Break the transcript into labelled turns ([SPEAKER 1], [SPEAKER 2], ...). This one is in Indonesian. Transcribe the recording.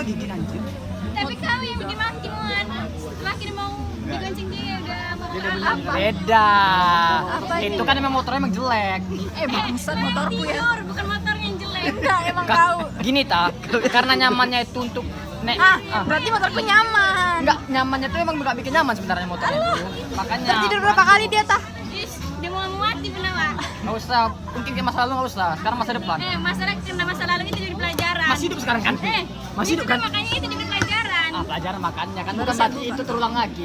[SPEAKER 1] digigit anjir.
[SPEAKER 2] Tapi kau yang bikin maki muan. Terakhir mau digonceng dia udah mau apa?
[SPEAKER 3] Beda.
[SPEAKER 4] Apa
[SPEAKER 3] Itu kan emang motornya emang jelek.
[SPEAKER 4] Bangsat motorku ya.
[SPEAKER 2] Tidur, bukan motornya yang jelek.
[SPEAKER 4] Enggak, emang kau.
[SPEAKER 3] Gini ta, karena nyamannya itu untuk
[SPEAKER 4] Berarti motorku nyaman.
[SPEAKER 3] enggak nyamannya tuh emang enggak bikin nyaman sebenarnya motornya itu. Makanya
[SPEAKER 4] Tertidur berapa kali dia tah?
[SPEAKER 2] Is, dia mau mati benar, Pak.
[SPEAKER 3] enggak usah, mungkin ke masa lalu enggak usah, sekarang masa depan.
[SPEAKER 2] Kena masa lalu itu jadi pelajaran.
[SPEAKER 3] Masih hidup sekarang kan?
[SPEAKER 2] Eh,
[SPEAKER 3] Masih hidup
[SPEAKER 2] itu
[SPEAKER 3] kan?
[SPEAKER 2] Makanya itu jadi pelajaran.
[SPEAKER 3] Pelajaran makanya kan bukan berarti itu terulang lagi.